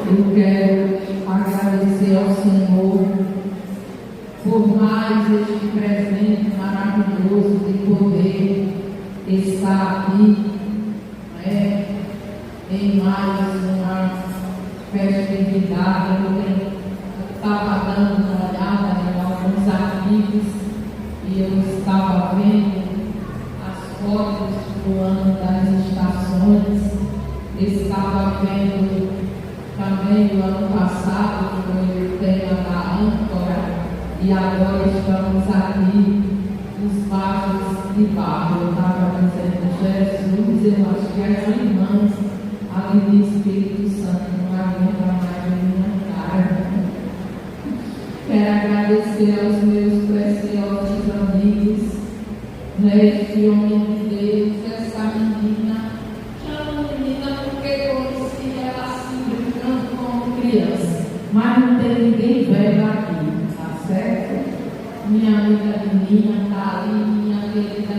Eu quero agradecer ao Senhor por mais este presente maravilhoso de poder estar aqui, né, em mais uma festividade. Eu estava dando uma olhada em alguns arquivos e eu estava vendo as fotos do ano das estações, estava vendo também o ano passado, que foi o tema da âncora, e agora estamos aqui nos bairros de barro. Eu estava dizendo, Jesus, eu acho que as irmãs ali do Espírito Santo não aguentam mais a minha cara. Quero agradecer aos meus preciosos amigos, este homem de Deus, essa menina. Chamo menina porque conheci ela assim, brincando como criança, mas não tem ninguém velho aqui, tá certo? Minha amiga menina está ali, minha querida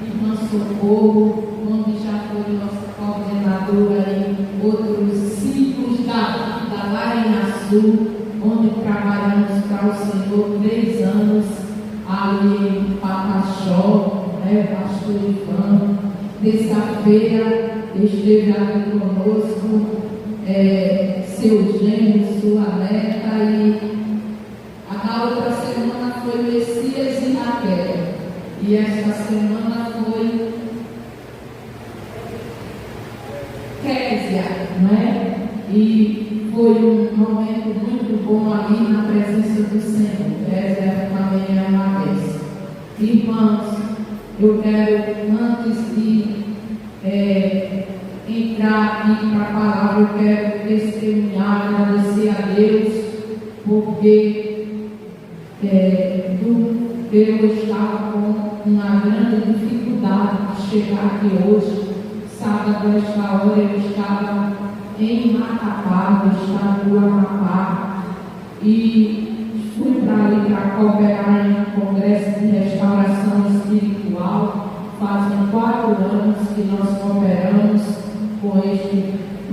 irmã Socorro, onde já foi nossa coordenadora em outros ciclos da vida lá em Açu, onde trabalhamos para o Senhor 3 anos, ali em Pataxó, pastor Ivan. Terça-feira esteve aqui conosco, seu gêmeo, sua neta, e a outra semana foi Messias e Raquel, e esta semana foi Késia, né? E foi um momento muito bom ali na presença do Senhor. Késia também é uma vez. Irmãos, eu quero, antes de entrar aqui para a palavra, eu quero testemunhar, agradecer a Deus, porque eu estava com uma grande dificuldade de chegar aqui hoje. Sábado, esta hora, eu estava em Macapá, no estado do Amapá, e fui para ali para cooperar em um congresso de restauração espiritual. Fazem 4 anos que nós cooperamos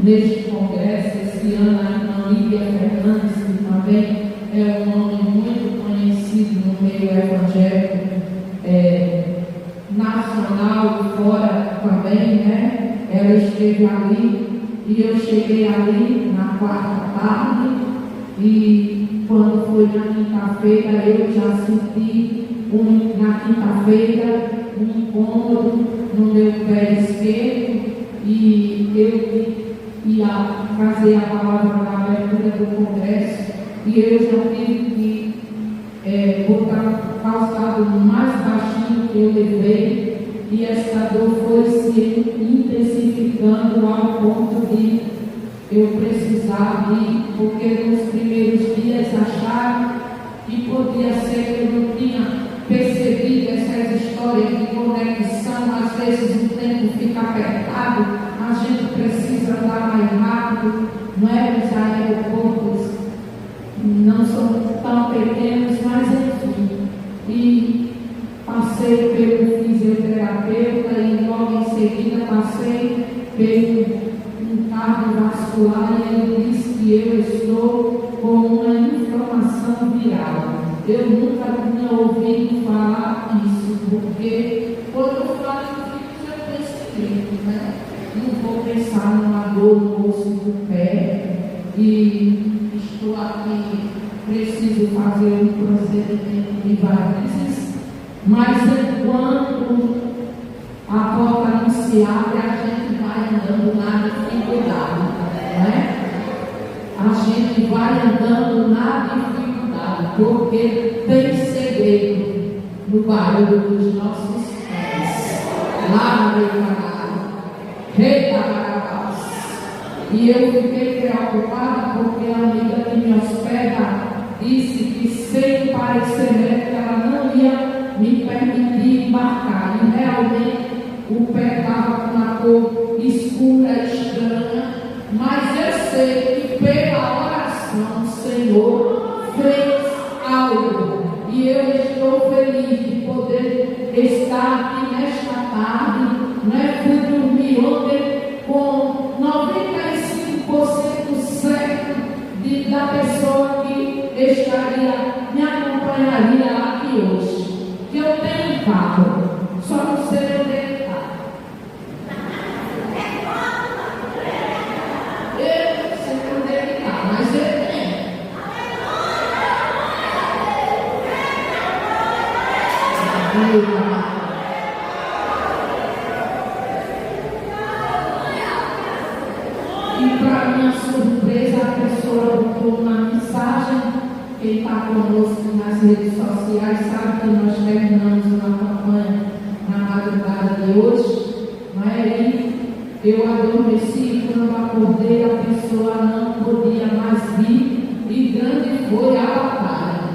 neste congresso. Esse ano a irmã Lídia Fernandes, que também é um nome muito conhecido no meio evangélico nacional e fora também, né? Ela esteve ali e eu cheguei ali na 4ª tarde, e quando foi na quinta-feira eu já senti na quinta-feira um incômodo no meu pé esquerdo, e eu ia fazer a palavra na abertura do congresso, e eu já tive que botar o calçado mais baixinho que eu levei, e essa dor foi se intensificando ao ponto de eu precisar ir, porque nos primeiros dias acharam que podia ser que eu não tinha percebido essas histórias de conexão. Às vezes o tempo fica apertado, a gente precisa andar mais rápido, não é? Os aeroportos não são tão pequenos, mas enfim. E passei pelo fisioterapeuta e logo em seguida passei pelo um cardiovascular, e ele disse que eu estou com uma inflamação viral. Eu nunca tinha ouvido falar isso, porque quando eu falo isso eu percebi, né? Não vou pensar numa dor no osso do pé, e estou aqui, preciso fazer um procedimento de varizes, mas enquanto a porta não se abre, a gente vai andando na dificuldade, né? A gente vai andando na dificuldade, porque tem segredo no barulho dos nossos pés. Lá no Rei da Barabás. E eu fiquei preocupada porque a amiga que me hospeda disse que, sem parecer médica, ela não ia me permitir embarcar. E realmente o pé estava com uma cor escura, estranha, mas eu sei que pela oração o Senhor fez algo, e eu estou feliz de poder estar aqui nesta tarde, né? Fui dormir ontem com 95% certo me acompanharia aqui hoje. Que eu tenho um carro, só não sei onde ele está. Eu não sei onde ele está, mas ele tem. E para minha surpresa, a pessoa botou uma mensagem. Quem está conosco nas redes sociais sabe que nós terminamos uma campanha na madrugada de hoje, não é? E eu adormeci, quando eu acordei, a pessoa não podia mais vir, e grande foi a batalha.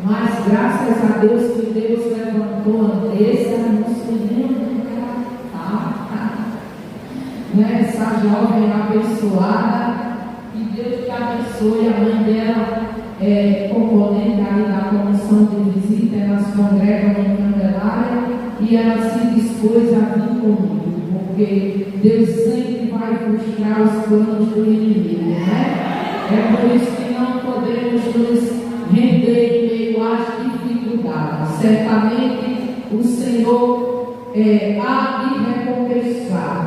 Mas graças a Deus que Deus levantou a Andressa, não sei nem onde ela está, né? Essa jovem abençoada, e Deus que abençoe. A mãe dela é componente ali da comissão de visita, elas congregam em Candelária, e ela se dispôs a vir comigo, porque Deus sempre vai frustrar os planos do inimigo, né? É por isso que não podemos nos render em meio às dificuldades. Certamente o Senhor há de recompensar,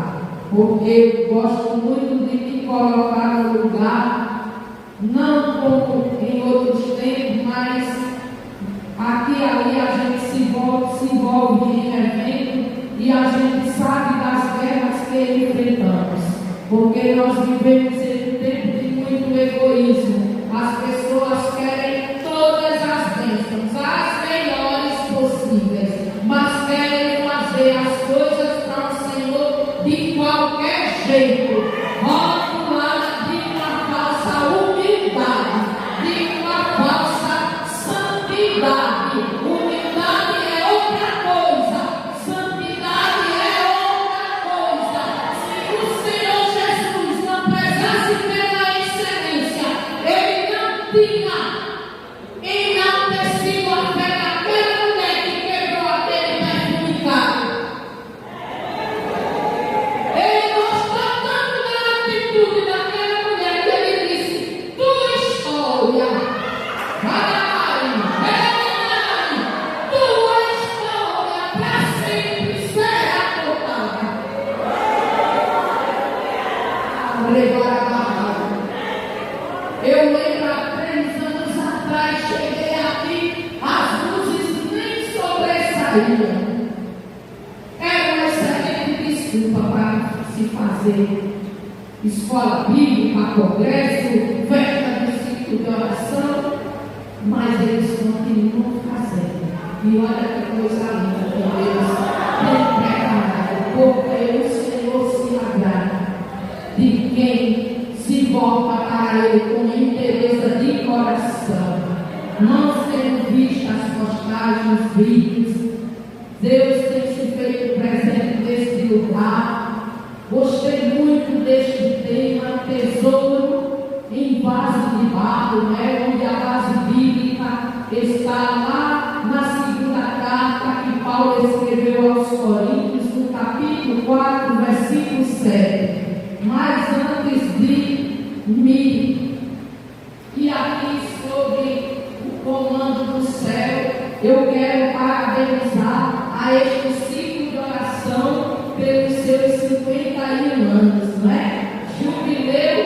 porque eu gosto muito de me colocar no lugar, não como em outros tempos, mas aqui e ali a gente se envolve em evento e a gente sabe das guerras que enfrentamos, porque nós vivemos em um tempo de muito egoísmo. As pessoas querem todas as bênçãos, as melhores possíveis, mas querem fazer as coisas para o Senhor de qualquer jeito, rotulada de uma falsa humildade, de uma falsa santidade. Humildade é outra coisa, santidade é outra coisa. Se o Senhor Jesus não pesasse pela excelência, Ele não tinha enaltecido a fé daquela mulher que quebrou aquele perfume caro. Ele mostrou tanto na atitude daquela mulher que ele disse: tua história, tua história para sempre será contada. Eu lembro há 3 anos atrás, cheguei aqui, as luzes nem sobressaíam. Era uma excelente desculpa para se fazer escola bíblica, congresso, festa de ciclo de oração, mas eles continuam fazendo. E olha que coisa linda que Deus tem preparado, porque o Senhor se agrada de quem se volta para Ele com interesse de coração, não sendo vista as postagens, vídeos. Deus tem se feito presente nesse lugar. Gostei muito deste tema, tesouro em vaso de barro, né? Onde a base bíblica está lá na segunda carta que Paulo escreveu aos Coríntios, no capítulo 4, versículo 7. Mas antes de me ir aqui sobre o comando do céu, eu quero parabenizar a este ciclo de oração pelos seus 51 anos, não é? Jubileu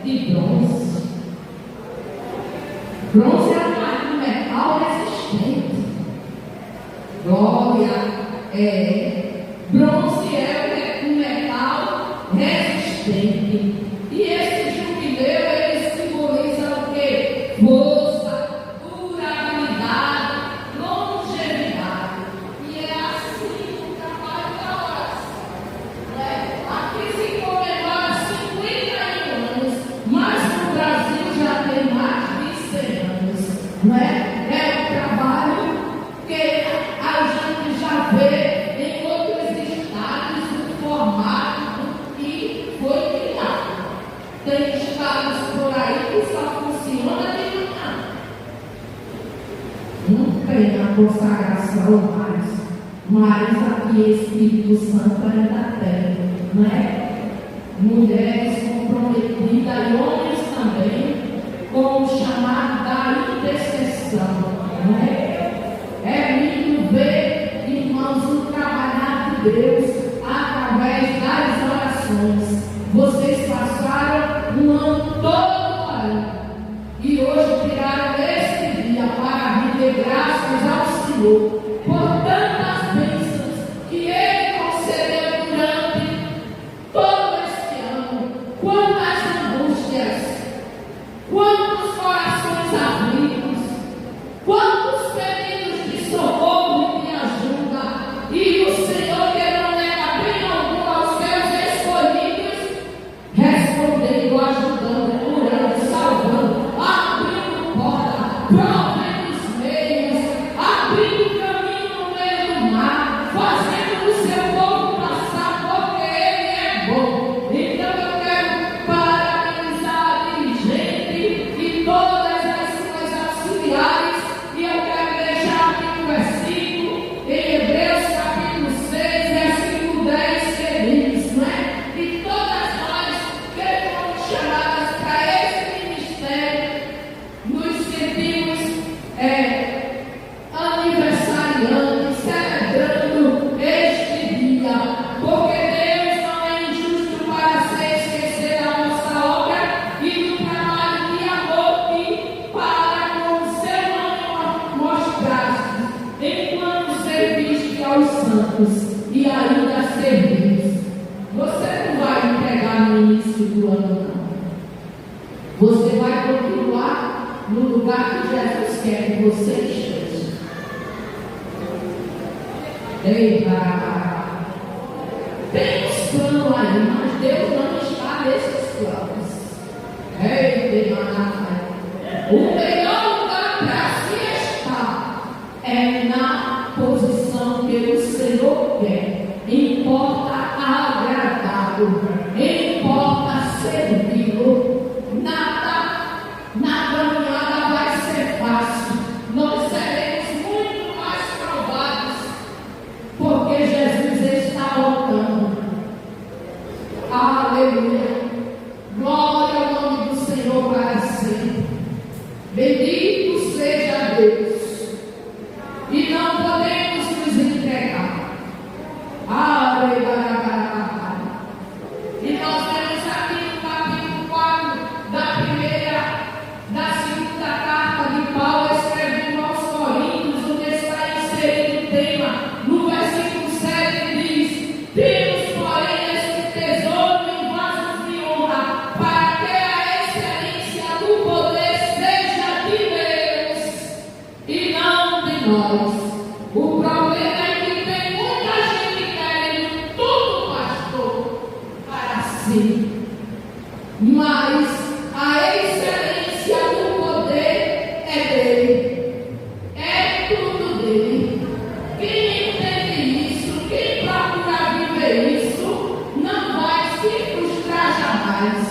de bronze. Bronze é um metal resistente. Glória, bronze é um metal resistente. E esse jubileu, ele simboliza o quê? Força, durabilidade, longevidade. E é assim o trabalho da oração, né? Aqui se comemora 51 anos, mas no Brasil já tem mais de 100 anos, né? É um trabalho que a gente já vê em outros estados, no formato que foi criado. Tem estados por aí que só funciona de manhã. Não tem a consagração mas aqui Espírito Santo ainda tem, não é? Mulheres comprometidas e homens também, com o chamado da intercessão. Senhor por tantas bênçãos que Ele concedeu durante todo este ano. Quantas angústias, quantos corações aflitos, quantos pedidos de socorro e de ajuda, e o Senhor, que não nega bem algum aos seus escolhidos, respondendo, ajudando, curando, salvando, abrindo porta, provendo os meios, abrindo caminho no meio do mar, fazendo o seu povo passar, porque Ele é bom. Então eu quero parabenizar a dirigente e todas as suas auxiliares, e eu quero deixar aqui um versículo em Hebreus capítulo 6, versículo 10, que diz, não é? E todas nós que fomos chamadas para esse ministério, nos sentimos aniversariantes, celebrando este dia, porque Deus não é injusto para se esquecer da nossa obra e do trabalho de amor que, para com o seu nome mostraste, enquanto serviste aos santos e ainda servis. Você não vai entregar no início do ano, não. Você vai continuar no lugar que Jesus quer que você esteja. Eita! Tem uns planos aí, mas Deus não está nesses planos. Eita! O melhor lugar para se estar é na posição que o Senhor quer. Importa agradá-lo, importa servi-lo. Nada na caminhada vai ser fácil. Nós seremos muito mais provados, porque Jesus está voltando. Aleluia. Glória ao nome do Senhor para sempre. Bendito seja Deus. E não podemos nos entregar. Aleluia. E nós temos aqui no capítulo 4 da segunda carta de Paulo, escrevendo aos Coríntios, onde está inserido o tema. No versículo 7 diz: temos, porém, este tesouro em vasos de honra, para que a excelência do poder seja de Deus e não de nós. O problema é que tem muita gente querendo tudo, pastor, para si. Mas a excelência do poder é dele. É tudo dele. Quem entende isso, quem procura viver isso, não vai se frustrar jamais.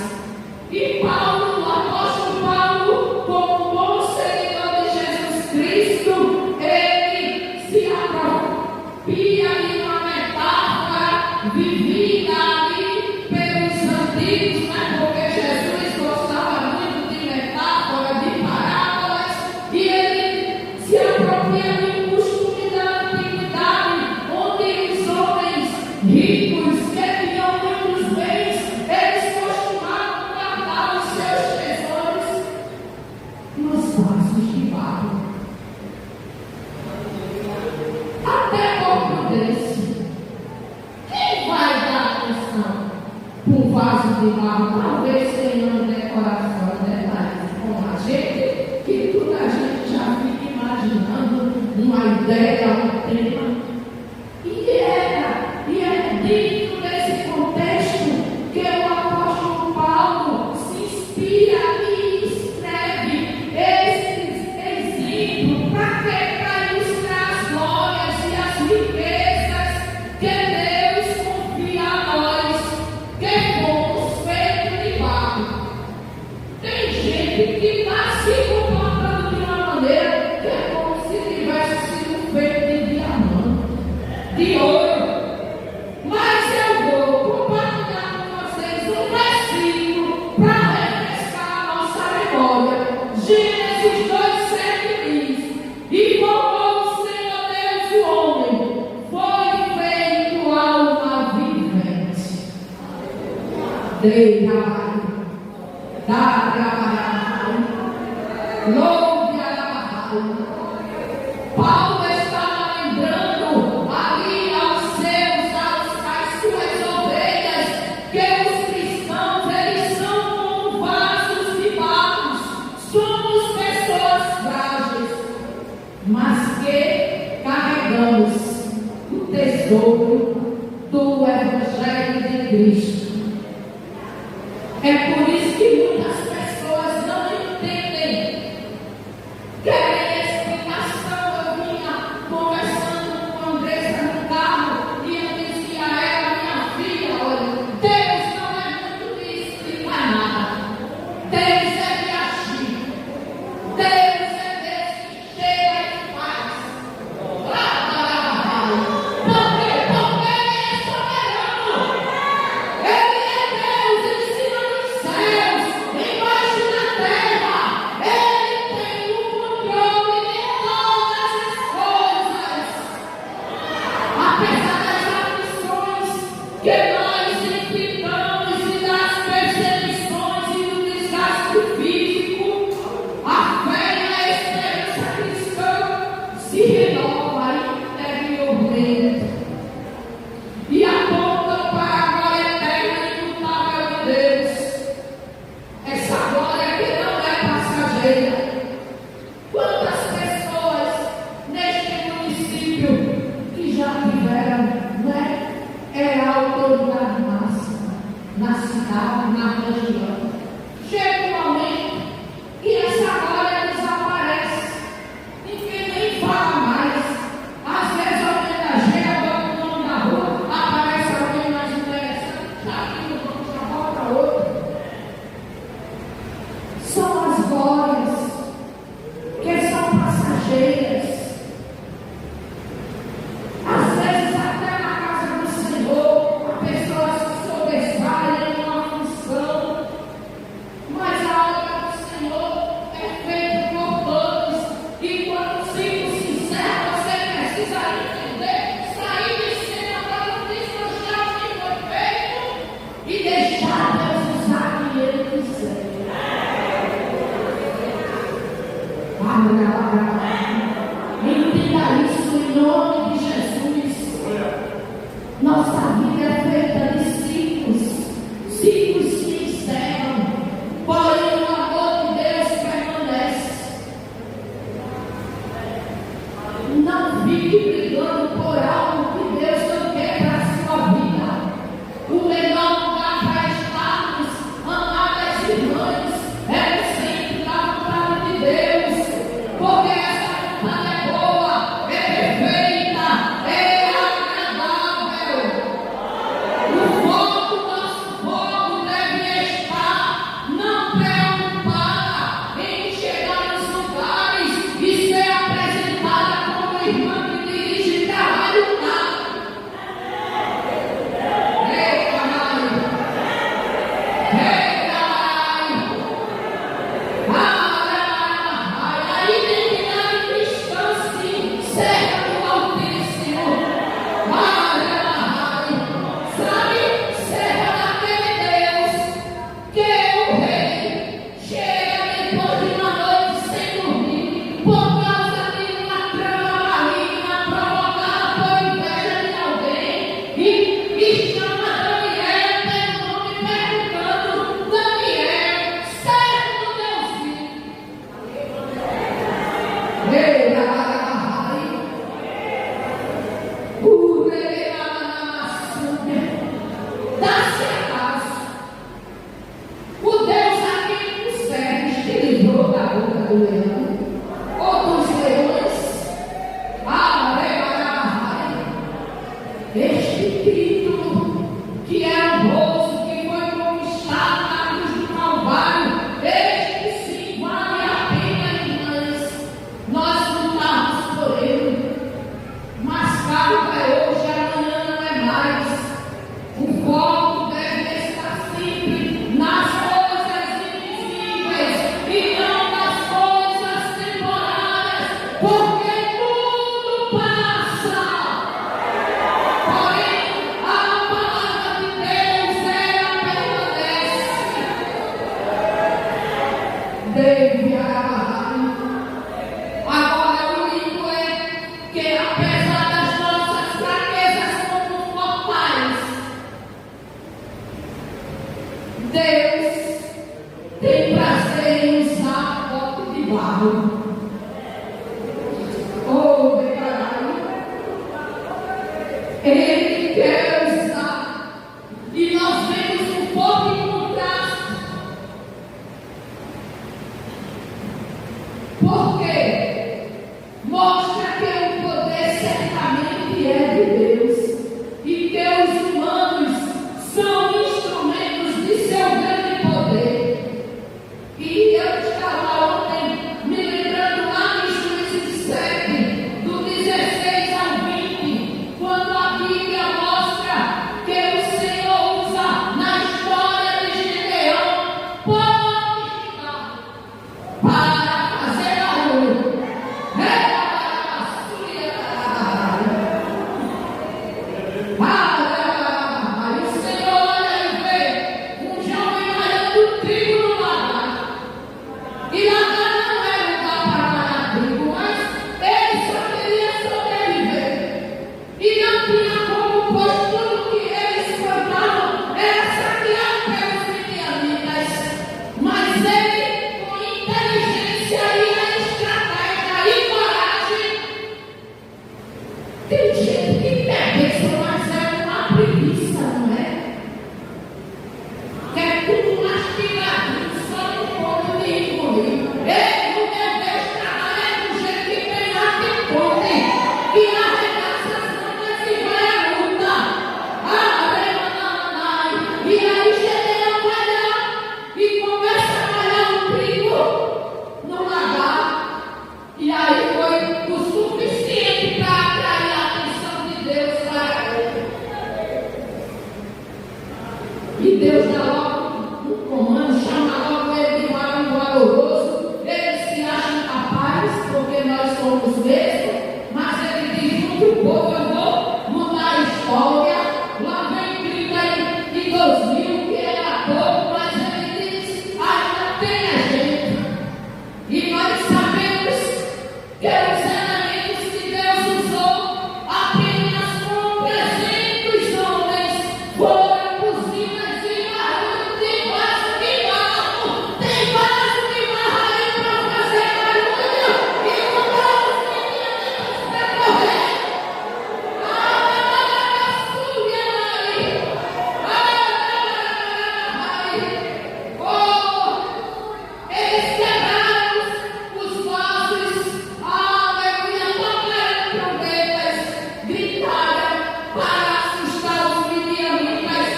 E Paulo, o apóstolo Paulo, como bom seguidor de Jesus Cristo, ele se apropria de uma metáfora vivida ali pelos antigos, né? Porque Jesus gostava muito de metáfora, de parábolas, e ele se apropria de um costume da antiguidade, onde os homens ricos que tinham muitos bens, eles costumavam guardar os seus tesouros nos vasos de barro. Até por prudência. Quem vai dar atenção para um vaso de barro? Talvez tenham decoração, detalhes com a gente, que toda a gente já fica imaginando uma ideia, um tema. E é dentro desse contexto que o apóstolo Paulo se inspira e escreve esses exemplos para ilustrar as glórias e as riquezas que Deus confia a nós, que fomos feitos de barro. Tem gente que está se comportando de uma maneira que é como se tivesse sido feito de diamante, de ouro. Mas eu vou compartilhar com vocês um versículo para refrescar a nossa memória. Gênesis 2:7 diz: e formou o Senhor Deus o homem, foi feito alma vivente. Dei trabalho, dá trabalho, louve a Paulo está tesouro do Evangelho de Cristo. É por isso que muitas pessoas não entendem, querem explicação. Eu vinha conversando com a Andressa no carro e eu dizia a ela, minha filha, olha, Deus não é muito de explicar nada. Deus é de agir. Deus é desse que chega e faz. Por quê? Porque Ele é soberano. Ele é Deus em cima dos céus, embaixo da terra. Ele tem o controle de todas as coisas. Apesar das aflições que nós enfrentamos e das perseguições e do desgaste físico, a fé e a esperança cristã se renova interiormente e apontam para a glória eterna e imutável de Deus. Essa glória que não é passageira. Quantas pessoas neste município que já tiveram, né, a autoridade máxima na cidade, na região. Chega um momento que essa glória desaparece. Ninguém nem fala mais. Às vezes alguém da gente, bota o nome da rua, aparece alguém mais interessante, já aqui no banco, já volta outro. São as glórias que são passageiras. Às vezes até na casa do Senhor, a pessoa se sobressai em uma função, mas a obra do Senhor é feita por todos. E quando o ciclo se encerra, você precisa entender, sair de cena para não desmanchar o que foi feito e deixar Deus usar o que Ele quiser. Entenda isso em nome de Jesus. Nossa vida é feita de ciclos. Ciclos se encerram, porém o amor de Deus permanece. Não fique brigando por algo que Deus não quer para a sua vida. O melhor lugar para estarmos, amadas irmãs, é o centro da vontade de Deus. Porque essa vontade é boa, é perfeita, é agradável. O fogo, nosso fogo deve estar não preocupada em chegar nos lugares e ser apresentada como irmã que dirige trabalho lá. Ei, caralho! Ei, caralho! A identidade cristã se cerca do Altíssimo. Sabe, cerca daquele Deus que o rei chega depois de uma noite sem dormir por causa de uma trama maligna provocada por inveja de alguém e chama Daniel pelo nome perguntando: Daniel, servo do Deus vivo. Dá-se acaso o Deus a quem tu serves te livrou da boca do leão ou dos leões? Este título que é honroso, que foi conquistado na cruz do Calvário, este sim vale a pena, irmãs, nós lutarmos por ele. Mas caro é hoje, amanhã não é mais. O foco deve estar sempre nas coisas invisíveis e não nas coisas temporárias, porque tudo passa. Porém, a palavra de Deus, ela permanece. Deve agarrar. Agora, o lindo é que, apesar das nossas fraquezas como mortais, Deus tem prazer em usar copo de barro. Oh, meu caralho! Ele Porque mostra que o poder certamente é de Deus e que os humanos são instrumentos de seu grande poder. E eu estava ontem me lembrando lá em Juízes 7, do 16 ao 20, quando a Bíblia mostra que o Senhor usa na história de Gideão para fazer barulho. Aí o Senhor olha e vê um jovem malhando trigo no lagar. E lagar não era lugar para malhar trigo, mas ele só queria sobreviver. E não tinha como, pois tudo que eles plantavam era saqueado pelos midianitas. Mas ele, com inteligência e estratégia e coragem, tem gente que quer bênção, mas é uma preguiça, não é? Quer tudo mastigado, só no ponto de engolir. Ei, o meu Deus trabalha do jeito que tem lá que pode. E arregaça as mangas e vai à luta. E aí Gideão vai lá e começa a malhar um trigo no lagar. E aí foi o suficiente para atrair a atenção de Deus para ele. E Deus dá logo um comando, chama logo ele de varão valoroso. Eles se acham capazes, porque nós somos mesmo, mas ele diz: junto o povo, eu vou mudar a história. Lá vem 32 mil, que era pouco, mas ele diz: ainda tem a gente. E nós sabemos que os elementos que Deus usou apenas com 300 homens foram buzinas e barulho de vaso de barro. Tem vaso de barro aí para fazer barulho e mandar os meninos para correr. Eles quebraram os vasos, aleluia, tocaram trombetas, gritaram para assustar os midianitas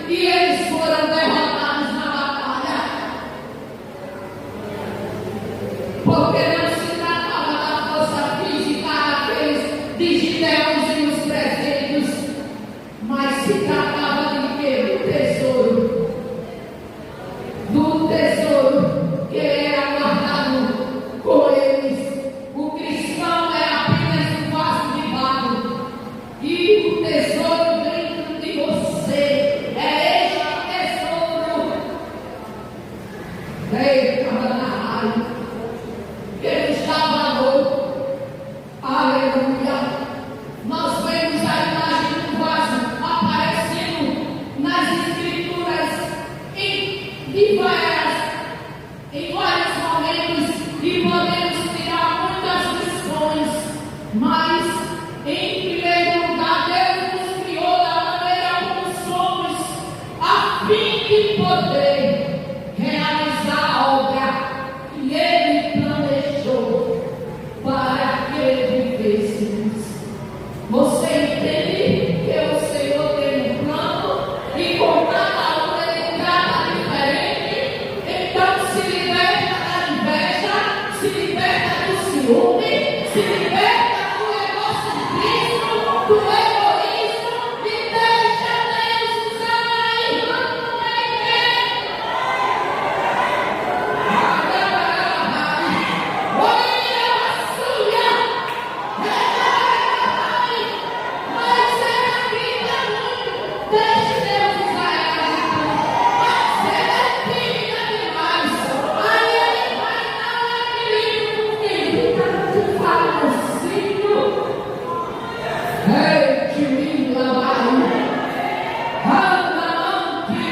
e eles foram derrotados na batalha. Porque não se tratava da força física daqueles de Gideões e os 300, mas se tratava de quê? Do tesouro que era guardado com eles. O cristão é apenas um vaso de barro e o tesouro dentro de você é este tesouro. Eita, danado, que ele está valor. Aleluia. Nós vemos a imagem do vaso aparecendo nas escrituras em vários momentos e podemos tirar muitas lições, mas em primeiro lugar Deus nos criou da maneira como somos, a fim de poder realizar a obra que Ele planejou para que vivêssemos. Você entende que o Senhor tem um plano e com cada um Ele trata diferente? Então se liberta da inveja, se liberta do ciúme, se liberta do egocentrismo, do egoísmo e deixa Deus usar a irmã como Ele quer. Deixe Deus usar ela, mas ela é tímida demais. Aí ele vai dar um equilíbrio, porque ele fala assim. Ei, time, lá vai. Anda, ei,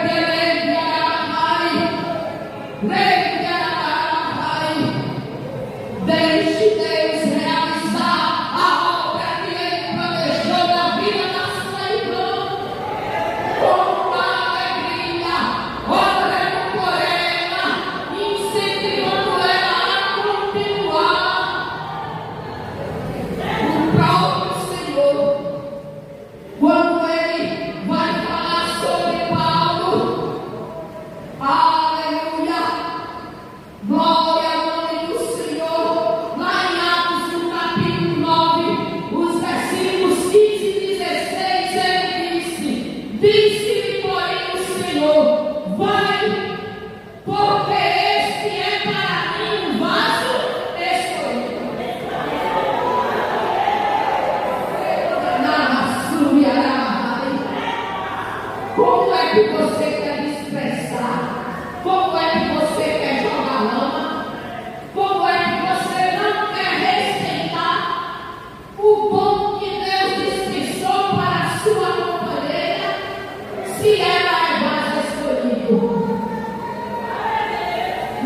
querendo, deixe Deus realizar a obra que Ele planejou na vida da sua irmã. Com alegria, orando por ela, incentivando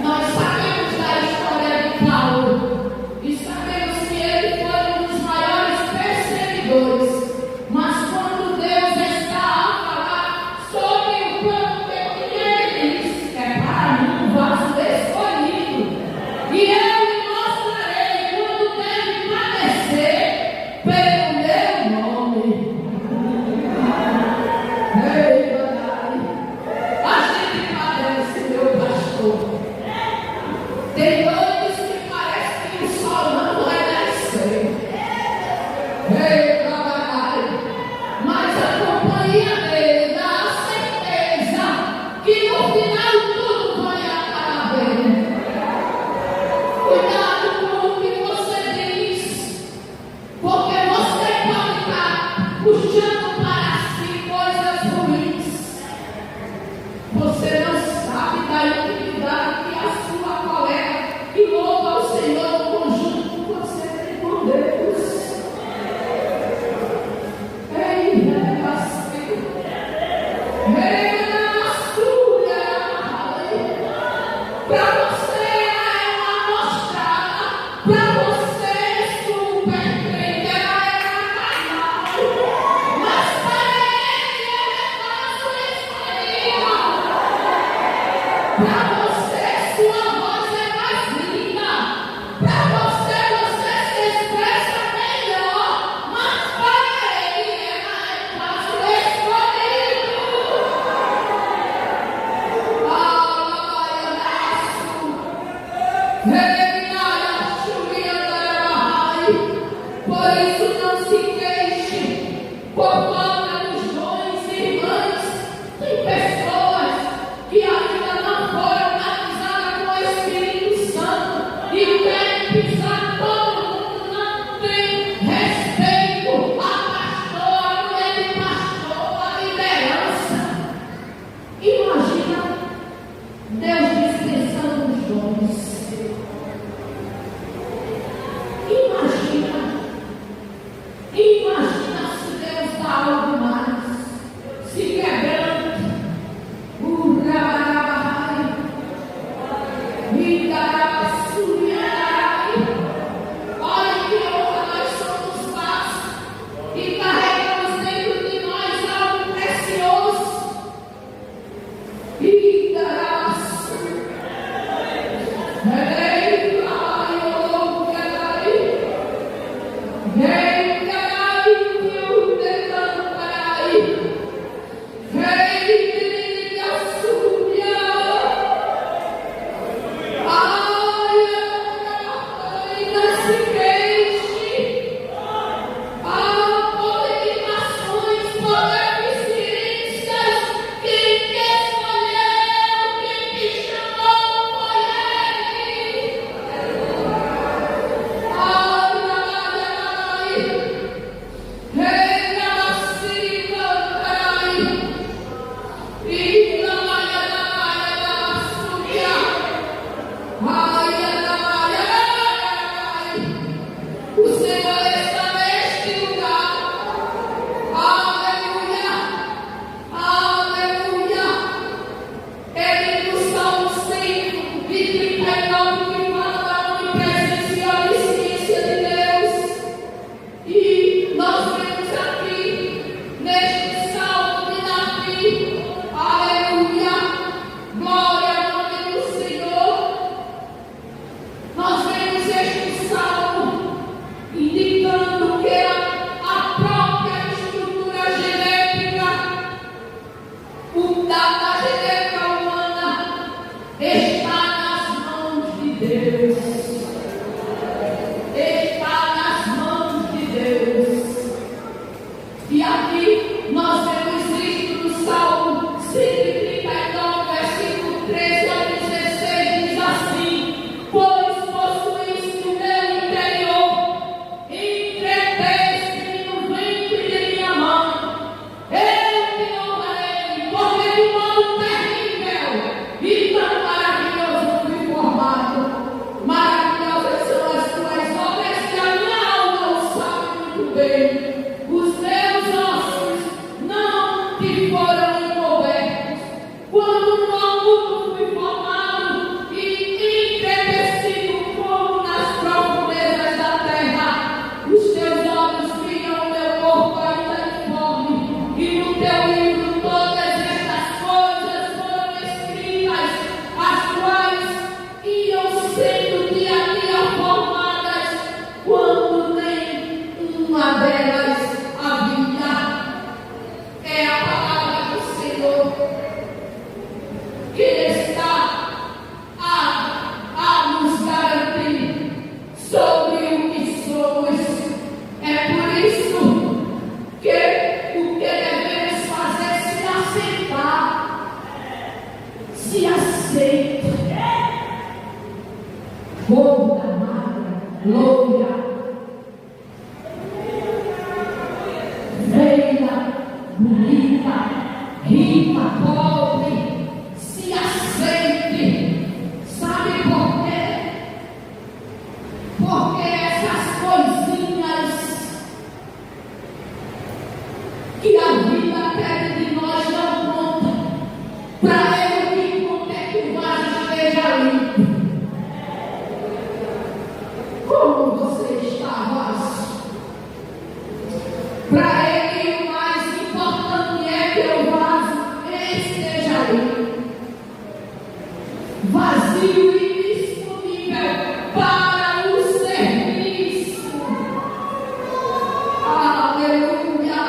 Mas Glória. Feia, bonita, rica, pobre, se aceite. Sabe por quê? Porque essas coisinhas que a vida pede de nós não conta. Para ele o que conta é que o vaso esteja limpo. Como você está, vaso? Para ele o mais importante é que o vaso esteja limpo, vazio e disponível para o serviço. Aleluia,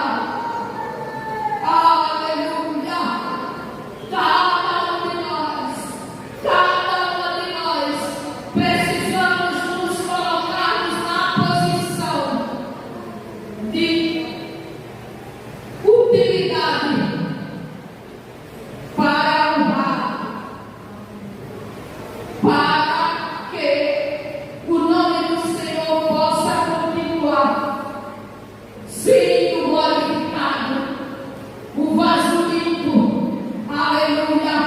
aleluia. Cada uma de nós precisamos nos colocarmos na posição de utilidade para honrar, para que o nome do Senhor possa continuar sendo glorificado. O vaso limpo, aleluia,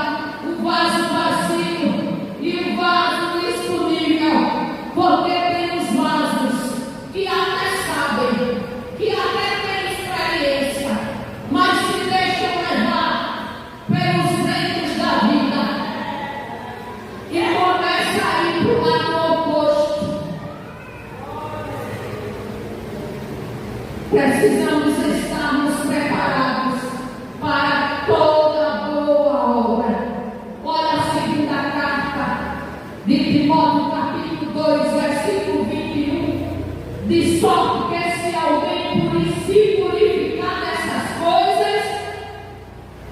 o vaso vazio e o vaso disponível, porque temos vasos que até sabem, que até têm experiência, mas se deixam levar pelos ventos da vida e começa a ir para o lado oposto. Precisamos estarmos preparados para toda boa obra. Olha a segunda carta de Timóteo, capítulo 2, versículo 21. De sorte que se alguém se purificar dessas coisas,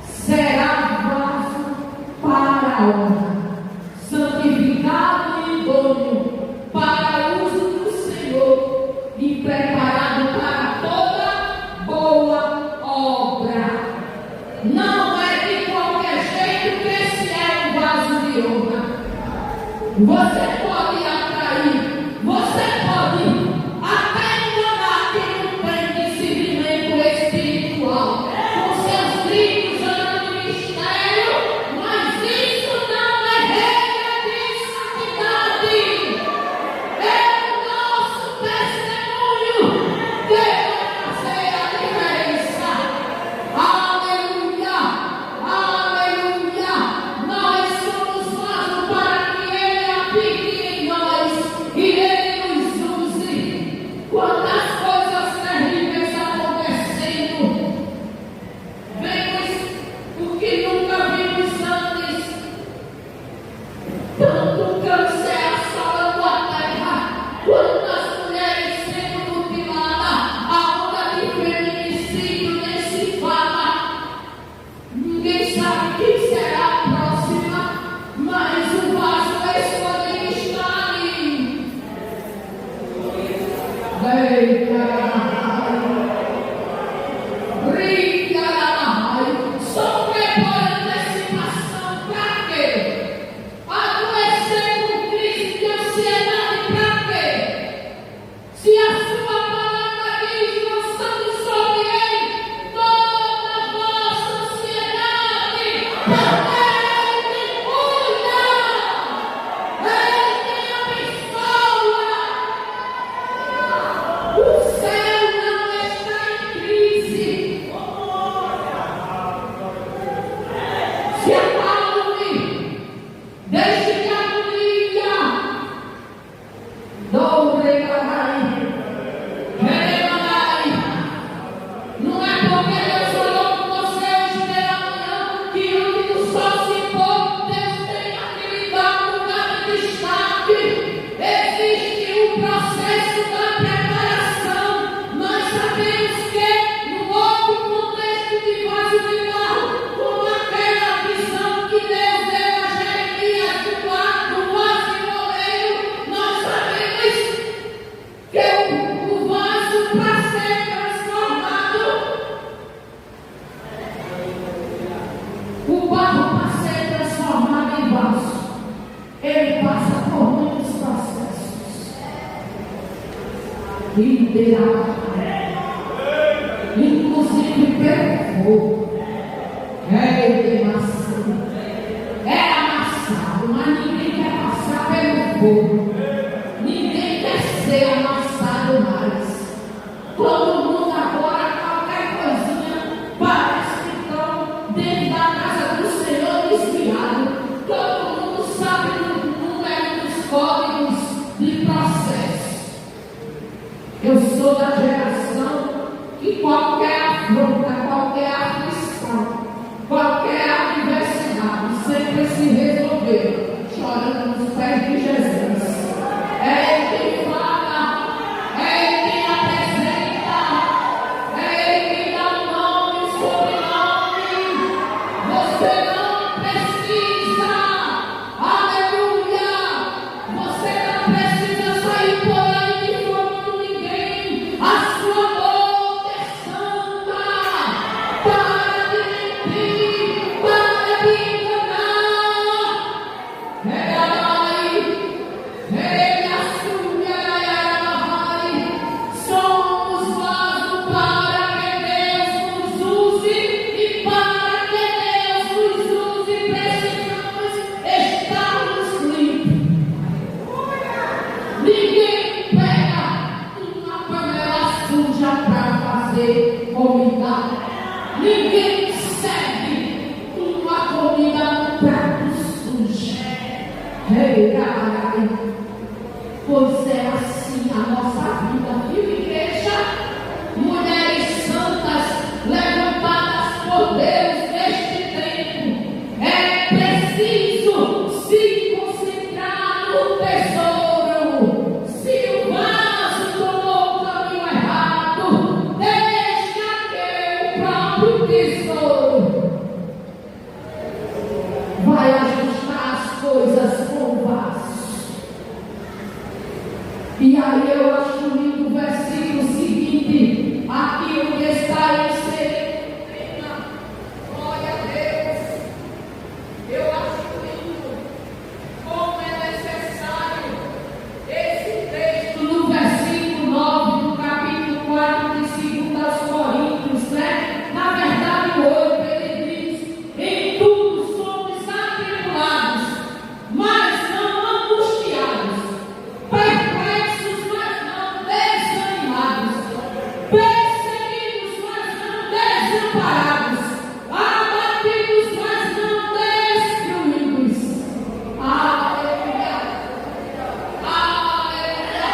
será vaso para a honra, santificado e idôneo para o uso do Senhor e preparado para toda boa obra. Não é de qualquer jeito que esse é um vaso de honra. Você pode atrair, você pode até enganar quem não tem discernimento espiritual com seus gritos no ministério, mas isso não é regra de santidade. É o nosso testemunho que vai fazer a diferença. Aleluia, aleluia. Nós somos vasos para que Ele habite e derramar, inclusive pelo fogo. É amassado, mas ninguém quer passar pelo fogo. Ninguém quer ser amassado mais. Todo mundo agora, qualquer coisinha, parece que estão dentro da casa do Senhor desviado. Todo mundo sabe do número dos códigos de processo. Eu sou da geração que qualquer afronta, qualquer aflição, qualquer adversidade sempre se resolveu chorando nos pés de Jesus. É Ele quem fala, é Ele quem apresenta, é Ele quem dá um nome e sobrenome. Você não precisa, aleluia, você não precisa sair por aí difamando ninguém. A sua boca é santa. Para de mentir, para de enganar. Somos vasos para que Deus nos use, e para que Deus nos use precisamos estarmos limpos. Ninguém pega uma panela suja para fazer comida. Ninguém serve uma comida no prato sujo. Pois é assim a nossa vida, viu, igreja? Mulheres santas levantadas por Deus neste tempo. É preciso se concentrar no tesouro. Se o vaso tomou o caminho errado, deixa que o próprio tesouro vai ajustar as coisas com o vaso. E aí eu acho lindo o versículo seguinte, aqui onde está inserido o tema. Glória a Deus. Eu acho lindo como é necessário esse texto no versículo 9 do capítulo 4 de 2 Coríntios, né? Na verdade, 8, ele diz: em tudo somos atribulados, mas não angustiados, perplexos, mas não desanimados, perseguidos, mas não desamparados, abatidos, mas não destruídos. Aleluia! Aleluia!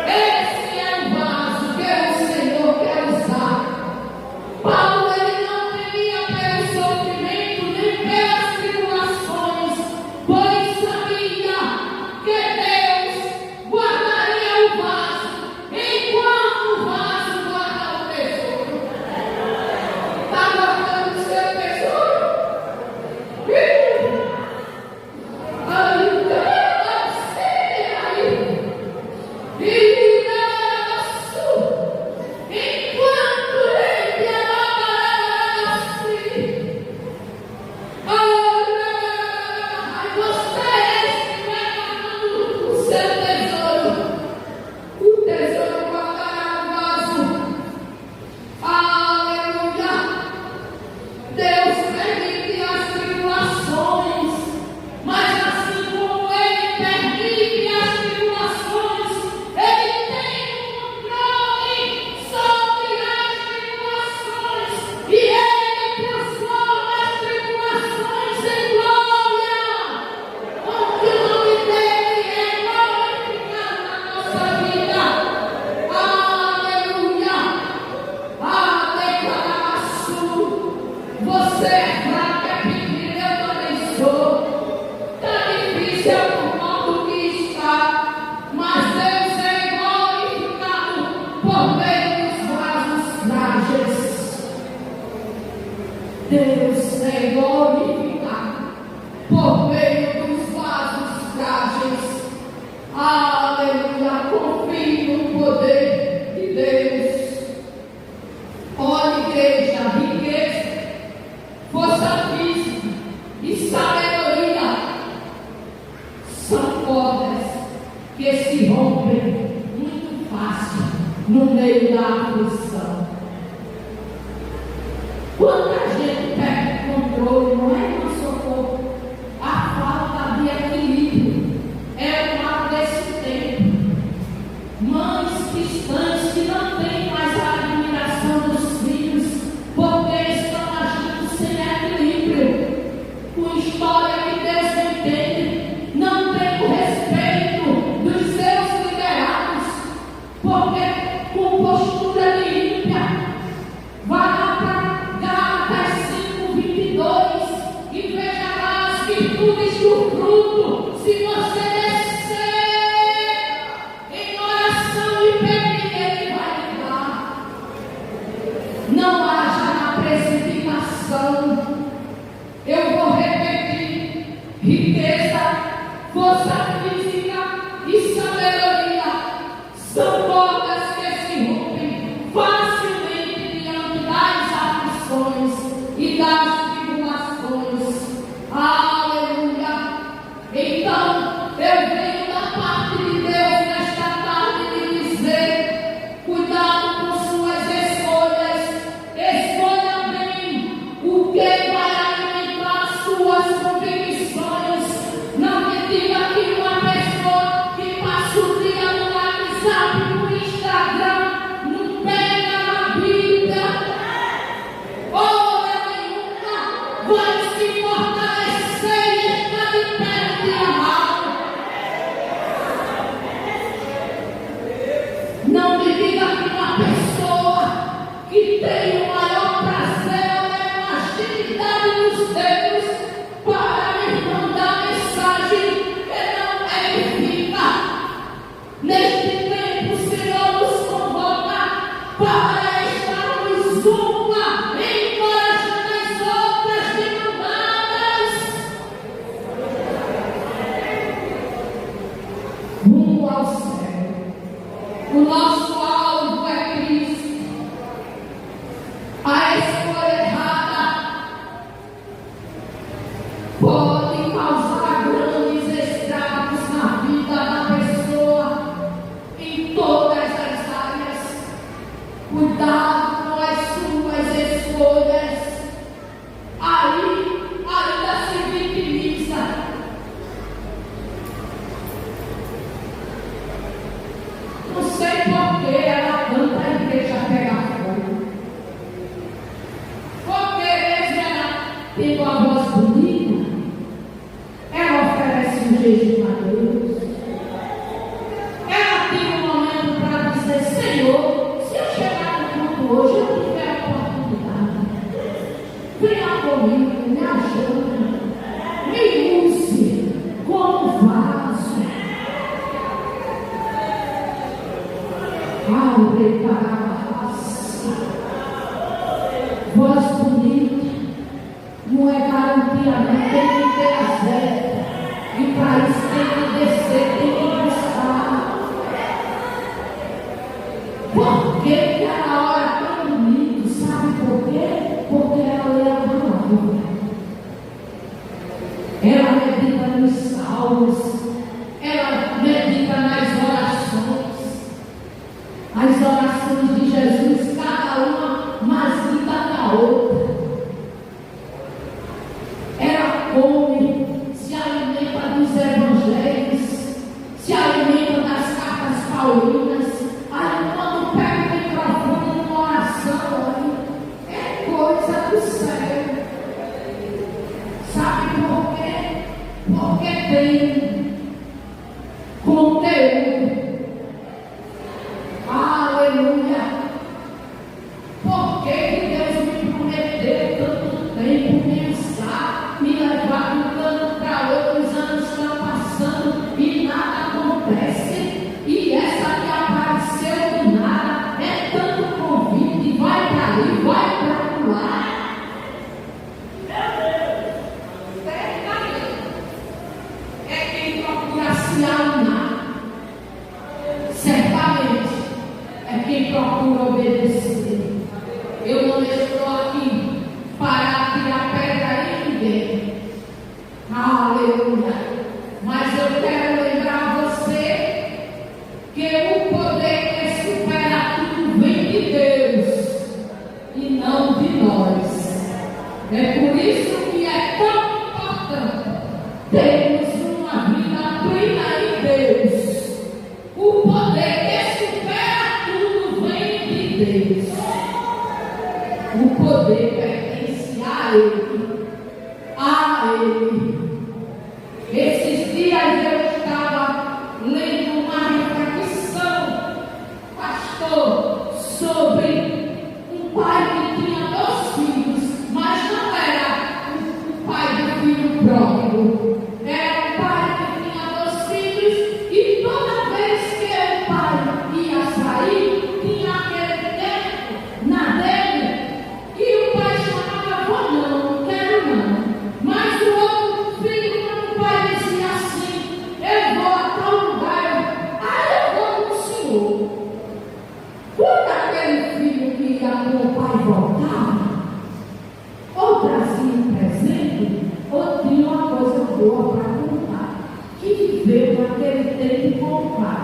Esse é o vaso que o Senhor quer usar. Paulo, ele não temia pelo sofrimento nem pelas tribulações, pois sabia que Deus guardaria o vaso enquanto o vaso guarda o tesouro. Está guardando o seu tesouro? Ainda sei aí. Enquanto ele você guardando o seu tesouro, o tesouro guardará o vaso. Aleluia! Deus permite as tribulações, mas assim como Ele permite as tribulações, Ele tem um controle sobre as tribulações, e Ele transforma as tribulações em glória, onde o nome dEle é glorificado na nossa vida. Aleluia! Você é fraco, é pequeno, eu também sou. Está difícil por modo que está, mas Deus é glorificado por meio dos vasos frágeis. Deus é glorificado por meio dos vasos frágeis. Aleluia! Confie no poder de Deus. Olha, igreja, riqueza, força física e sabedoria são cordas que se rompem muito fácil. no meio da aflição. Quando a gente perde o controle, não é no socorro, a falta de equilíbrio é o mal desse tempo. Mães cristãs que não têm mais a admiração dos filhos, porque estão agindo sem equilíbrio, com história que Deus não entende, não tem o respeito dos seus liderados, porque com postura de ímpia, vai lá para Gálatas 5:22 e veja lá as virtudes do fruto. Se você descer em oração e pedir, Ele vai lhe dar. Não haja na precipitação. Eu vou repetir: riqueza, força física e sabedoria são portas que se rompem facilmente diante das aflições e das tribulações. Aleluia! Então, eu venho da parte de Deus nesta tarde lhe dizer: cuidado com suas escolhas. Escolha bem o que vai alimentar suas convicções. Não me diga que uma pessoa que passa o dia no WhatsApp, no Instagram, não pega na Bíblia, ora nenhuma, vai se fortalecer e estar de pé de amar. Não me diga que uma pessoa que tem o maior prazer é uma agilidade nos dedos para me mandar mensagem que não edifica. Neste tempo, o Senhor nos convoca para estarmos uma encorajando as outras demandadas rumo ao céu. O nosso alvo é Cristo. A escolha errada pode causar grandes estragos na vida da pessoa em todas as áreas. Cuidado com as suas escolhas. Aí ainda se vitimiza. Não sei por que ela canta a igreja pegar fogo. Porque ela tem uma voz bonita, ela oferece um jejum a Deus. Ela tem um momento para dizer: Senhor, se eu chegar no culto hoje, eu tiver a oportunidade, venha comigo, me ajuda, me use como vaso. Abre para a raça. Voz bonita não é garantia, não tem que ter azeite. E para isso tem que descer, tem que buscar. Por que ela ora tão bonito? Sabe por quê? Porque ela lê a palavra. Ela medita nos salmos. Ela medita nas orações. As orações de Jesus, cada uma mais linda que a outra. Ela come, se alimenta dos evangelhos, se alimenta das cartas paulinas. Aí quando pega o microfone numa oração, é coisa do céu. Sabe por quê? Porque tem conteúdo. Aleluia! Por que Deus me prometeu tanto tempo me usar, me levar de um canto para outro, os anos estão passando e nada acontece? E essa que apareceu do nada é tanto convite, vai para ali, vai para lá. É quem procura se alinhar. Certamente é quem procura obedecer. Eu não estou aqui para tirar pedra em ninguém. Aleluia. Mas eu quero lembrar você que o poder que supera contente com o Pai.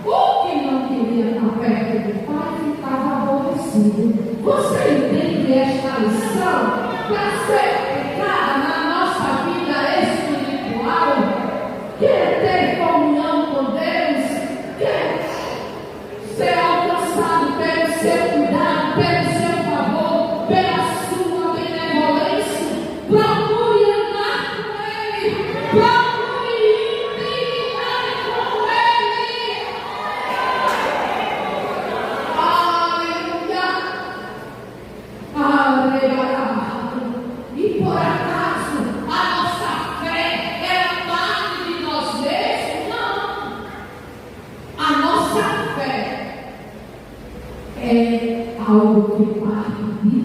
O que não queria estar perto do Pai ficava aborrecido. Você entende esta lição? Para ser aplicada na nossa vida espiritual, quer ter comunhão com Deus, quer ser alcançado pelo seu cuidado, pelo seu favor, pela sua benevolência, procure andar com Ele, procure intimidade com Ele. Aleluia. E por acaso a nossa fé é parte de nós mesmos? Não. A nossa fé é algo que parte de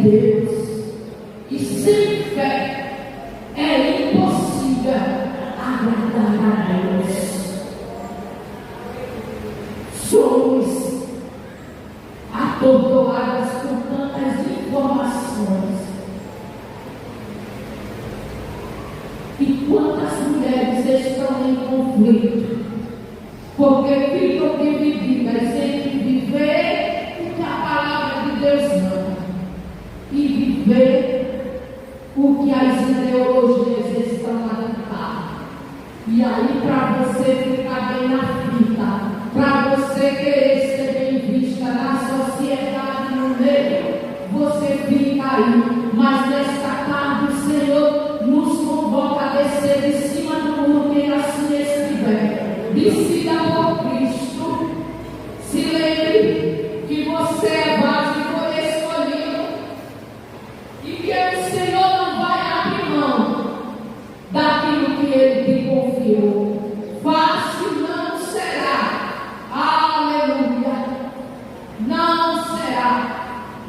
Deus. E sem fé é impossível agradar a Deus. Somos atordoadas com tantas informações. E quantas mulheres estão em conflito, porque ficam divididas entre viver o que a palavra de Deus manda e viver o que as ideologias estão adotando. E aí, para você ficar bem na fita, para você querer ser bem vista na sociedade, no meio, você fica aí. Mas nesta tarde o Senhor nos convoca a descer de cima do muro, quem assim estiver. Decida por Cristo. Se lembre que você é vaso e foi escolhido, e que o Senhor não vai abrir mão daquilo que Ele te confiou. Fácil não será. Aleluia. Não será.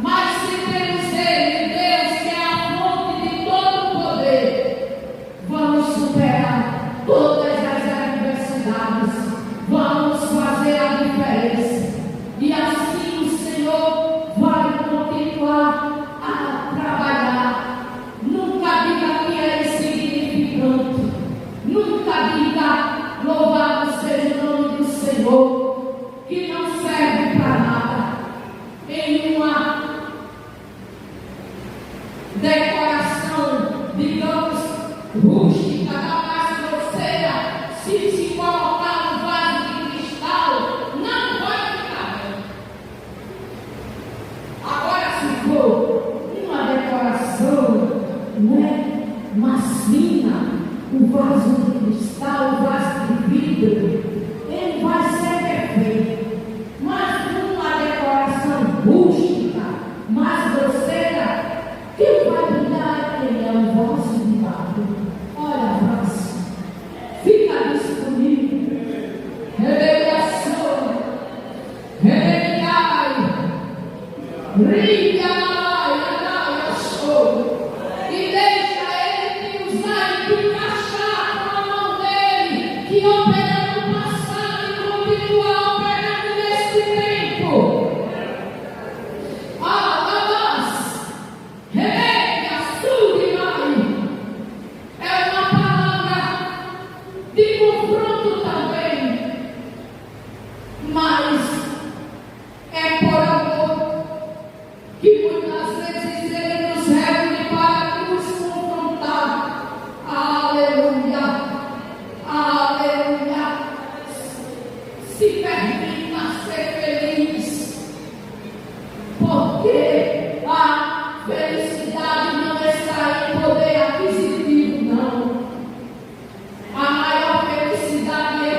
Mas se temos Ele, Deus, que é a fonte de todo poder, vamos superar todas as adversidades. Vamos fazer a diferença. E assim o Senhor vai continuar a trabalhar. Nunca diga que é insignificante. Nunca diga louvado seja o nome do Senhor, que não serve para nada. Em uma decoração, digamos, rústica, da mais grosseira, se colocar um vaso de cristal, não vai ficar bem. Agora, se for uma decoração, mais fina, o vaso de cristal, o vaso de vidro, ele vai ser perfeito. Mas uma decoração rústica, mais grosseira, quem vai brilhar ele é um vaso de barro. Olha, vaso, fica disponível. Revelação, revelar, brilha. E deixa Ele te usar e te encaixar com a mão dele, que opera no passado e continua operando neste tempo. É uma palavra de confronto também, mas é por amor que muitas vezes Ele nos reúne para nos confrontar. Aleluia, aleluia. Se permita ser feliz, porque a felicidade não está em poder aquisitivo, não. A maior felicidade é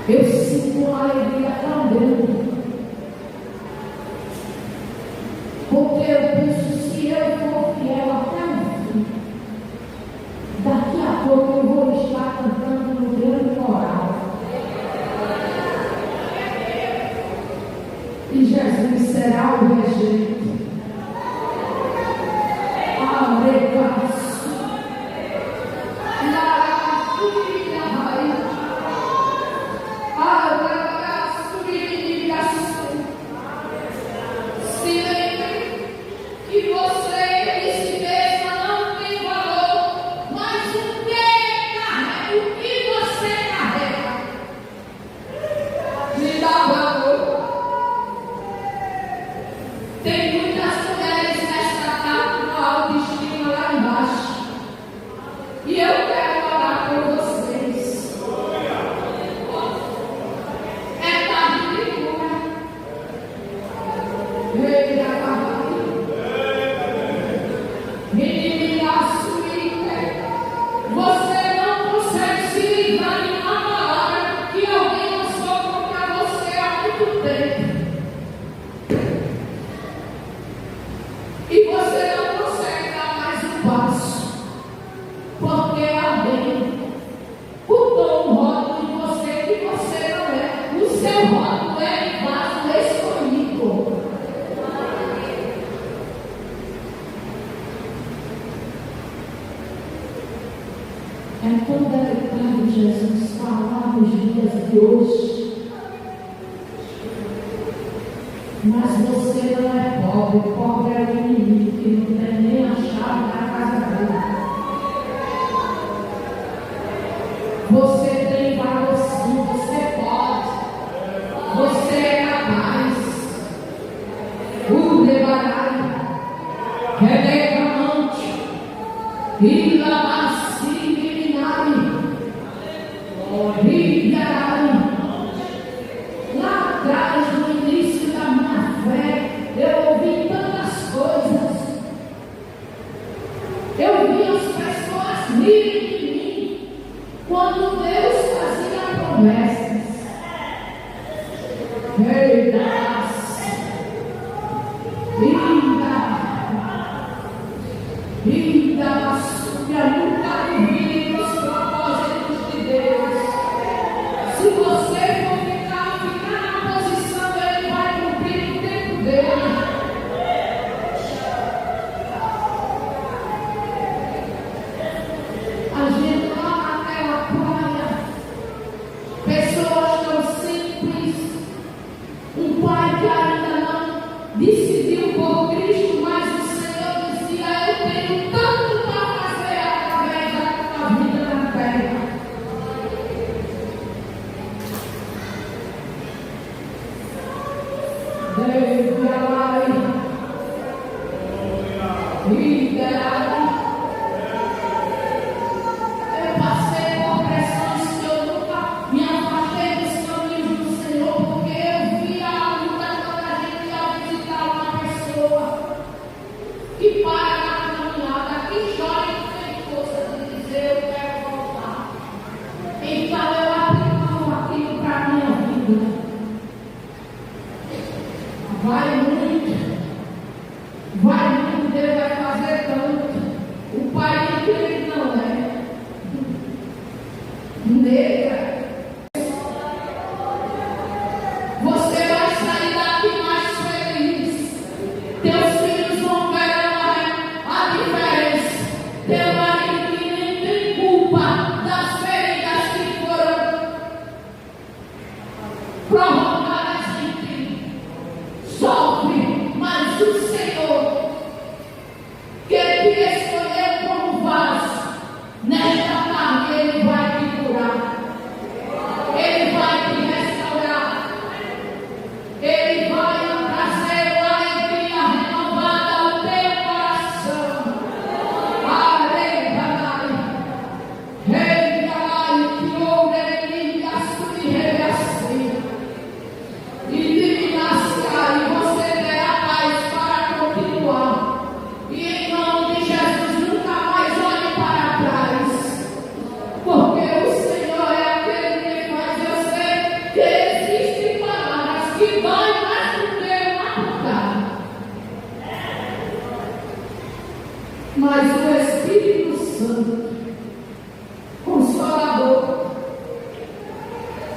Eu sinto uma alegria tão grande. Porque eu penso, se eu for fiel até o fim, daqui a pouco eu vou estar cantando no grande coral. E Jesus será o regente. É tão delicado Jesus falar nos dias de hoje. Mas você não é pobre, pobre é o inimigo que não tem nem a chave da casa dele. Você tem valor sim, você pode, você é capaz. O devarai, reclamante, e lá atrás, no início da minha fé, eu ouvi tantas coisas. Eu vi as pessoas rirem de mim quando Deus fazia promessas. Linda, linda, linda,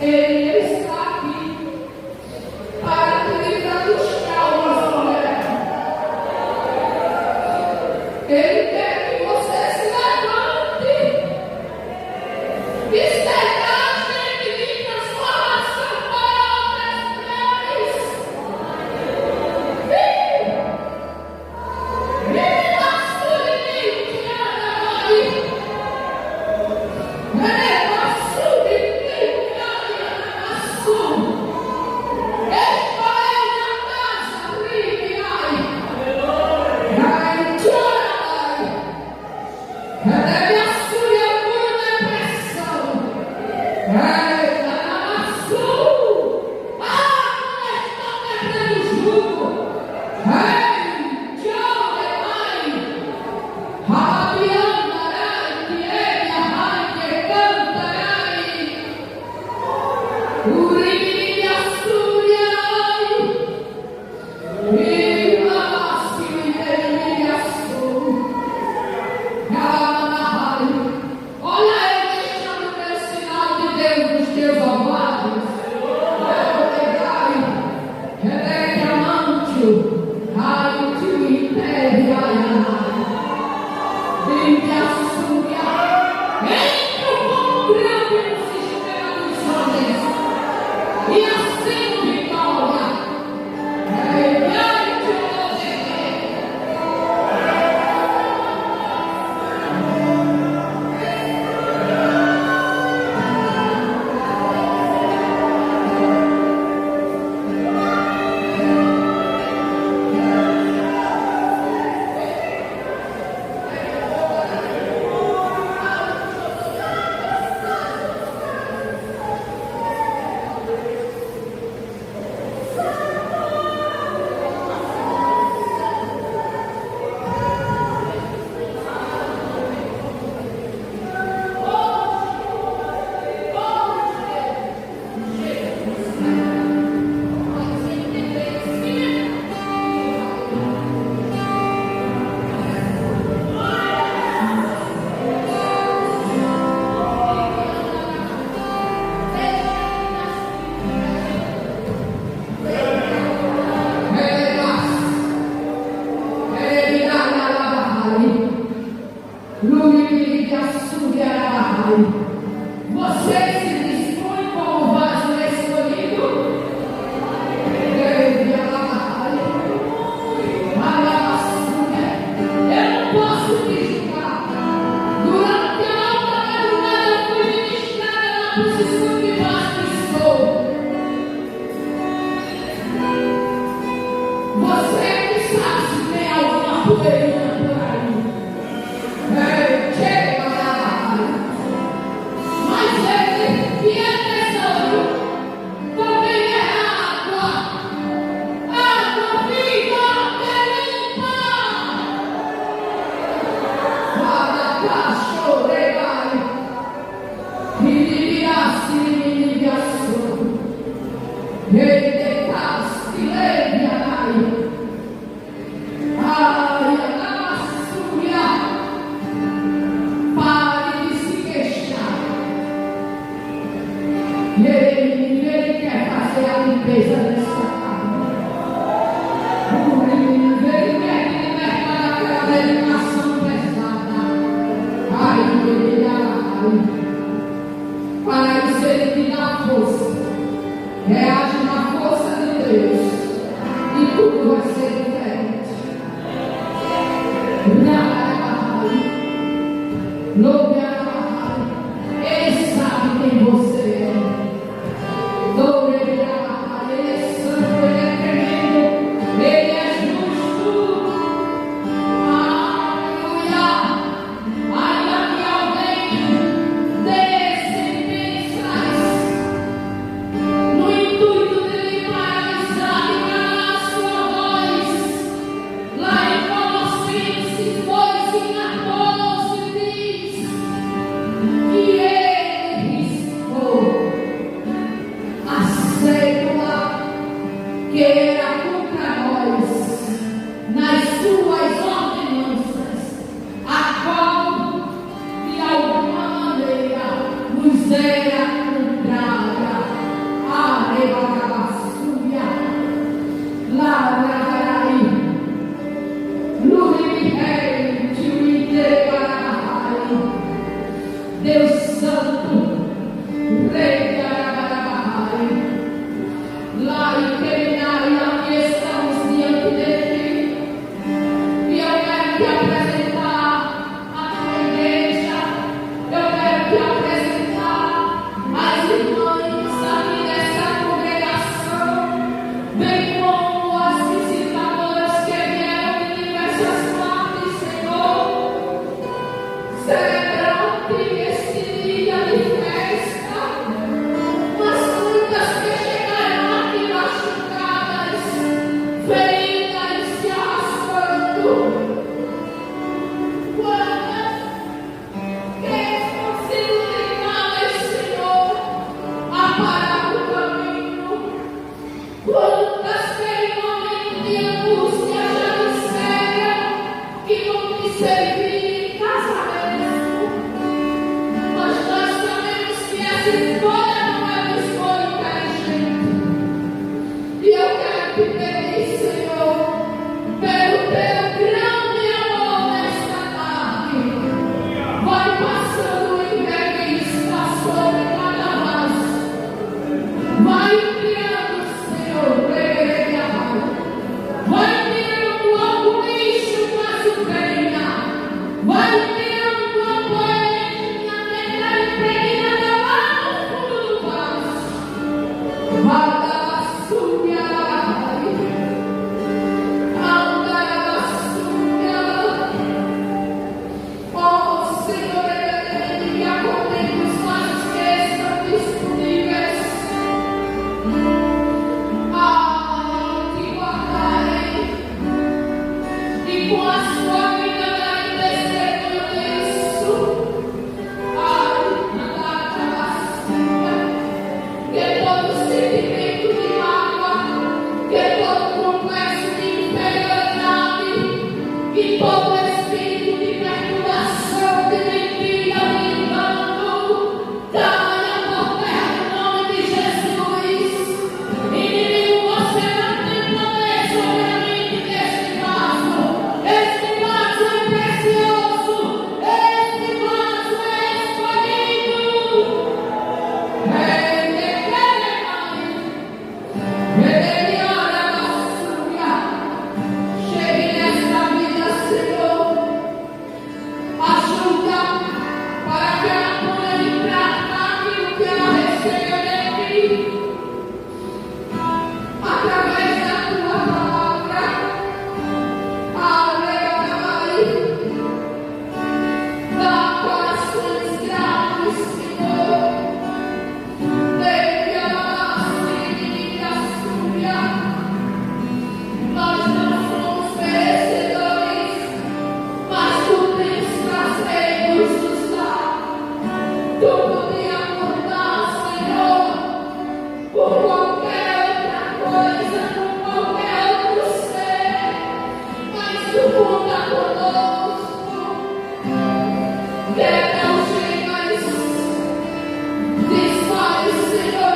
Ele está aqui para te buscar uma mulher. Ele quer que você se levante e seja gente de transformação para outras mulheres. Você se dispõe como vaso escolhido? Eu não posso te julgar. Durante a alta madrugada eu fui ministrada na posição de vaso que sou. Você que sabe se tem alguma poeirinha por aí. Ele quer fazer a limpeza dessa casa. Ele quer te libertar daquela dedicação pesada. Para isso ele te dá força. Reage na força de Deus e tudo vai ser diferente. Louve a Pai. Ele sabe quem você é. Ele é santo, ele é tremendo, ele é justo. Aleluia. Ainda que alguém dê sentenças no intuito de lhe paralisar e calar a sua voz, lá em Colossenses 2:14 diz: Deus Santo, Rei Arabai, lá em Queminai, aqui estamos diante de Ti, e eu quero Te apresentar a Tua igreja, eu quero Te apresentar as irmãs aqui dessa congregação, bem como as visitadoras que vieram de diversas partes, Senhor, celebrando este dia de festa, mas muitas que chegaram aqui machucadas, feridas, se arrastando. Quantas que estão sendo ligadas, Senhor, a parar o caminho? Quantas que em momento de angústia já disseram que vão te servir em casamento? Mas nós sabemos que essa escolha não é uma escolha inteligente. E eu quero te pedir, Senhor, pelo Teu grande amor nesta tarde, vai passando em revista sobre cada vaso, vai criando, Senhor, vai tirando algum lixo para suprema, vai tirando a poeira negra impregnada lá no fundo do vaso. Vai dar a súbia, andar a súbia. Oh, Senhor, e acompanhe os vasos que estão disponíveis. Te guardarei e com a sua vida darei testemunho disso. Na vacina, que todo sentimento de mágoa, que todo complexo de inferioridade, que todo espírito de perturbação, de mentira, de engano, caia por terra no nome de Jesus. Inimigo, você não tem poder sobre a mente deste vaso. Este vaso é precioso. Este vaso é escolhido. Chegue nesta vida, Senhor. Ajuda para que ela ponha em prática aquilo que ela recebeu de Ti, através da Tua palavra. Aleluia. Dá corações gratos, Senhor. Deixa a súbia. Nós não somos merecedores, mas Tu tens prazer em nos dar. Tu podia acordar, Senhor, por qualquer outra coisa, por qualquer outro ser, mas Tu conta conosco. Que não chegas, desfaz, Senhor,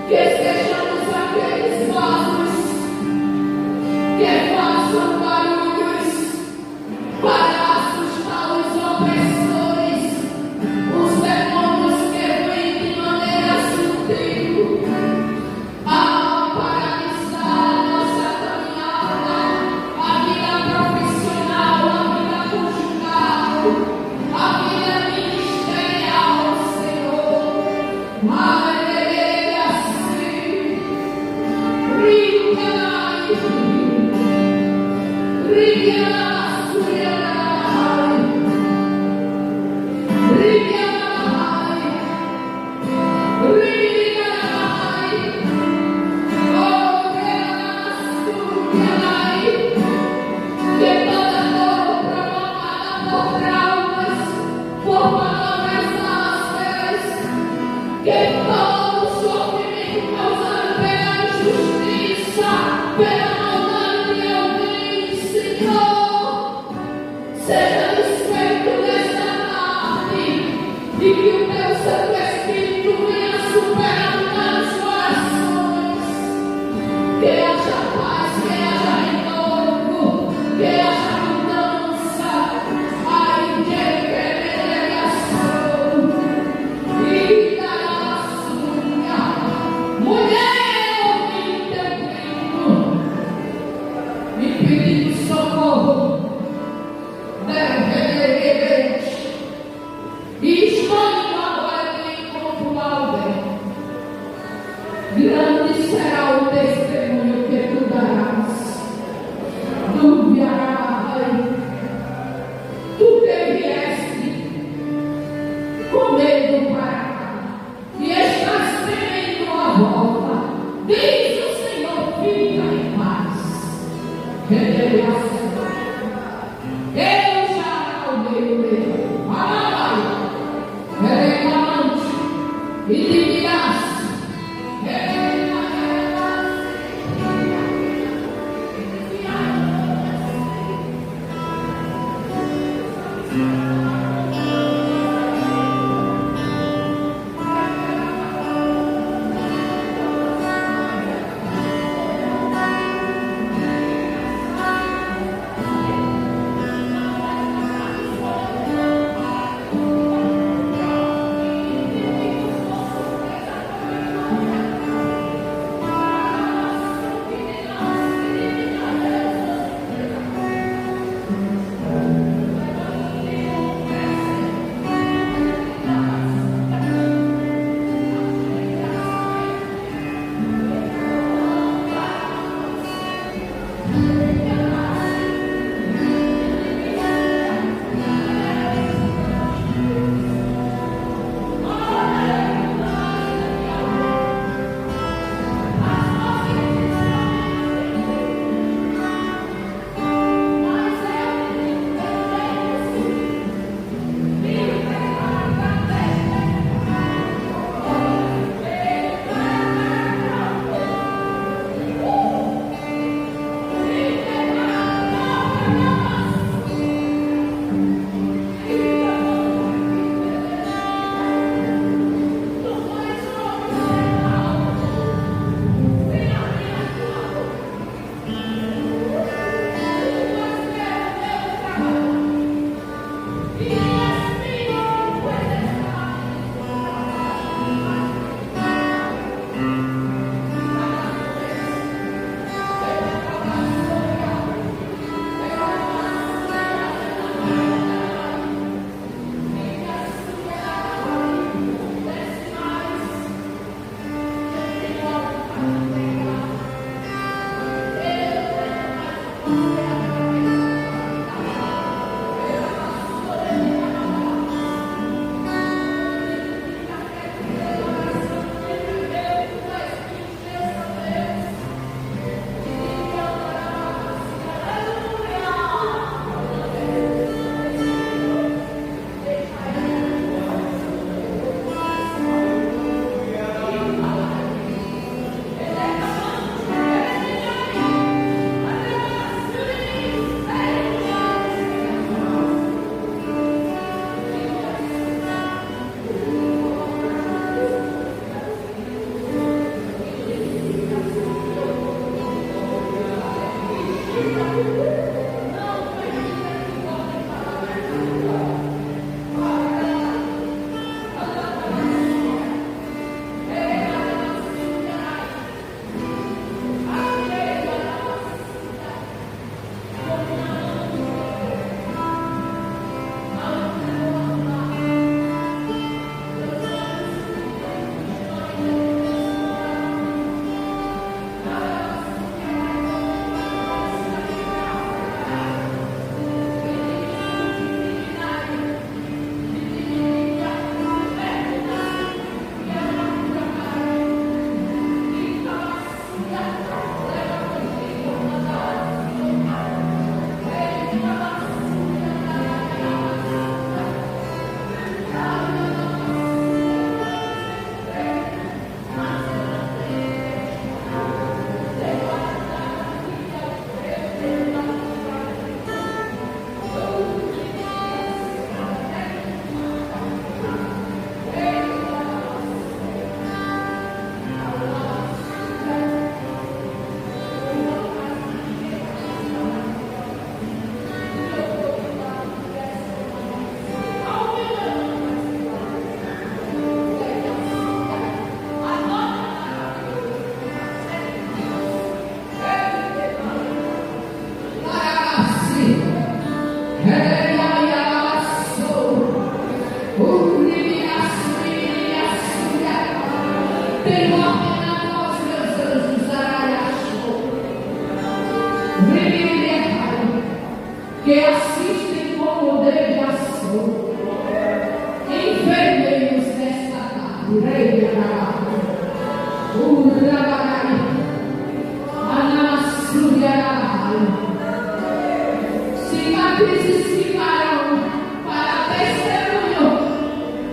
que sejamos aqueles vasos que façam barulhos para assustar os opressores, os demônios que vêm de maneira sutil a paralisar a nossa caminhada, a vida profissional, a vida conjugal, a vida ministerial, Senhor. Aleluia, sim. Que toda dor provocada por traumas, por palavras ásperas, que todo sofrimento causado pela injustiça, pela maldade de alguém, Senhor, que assistem com poder de ação, enfermeiros desta tarde, rei o Rabarai, Anamassuyarai, cicatrizes ficarão para testemunho,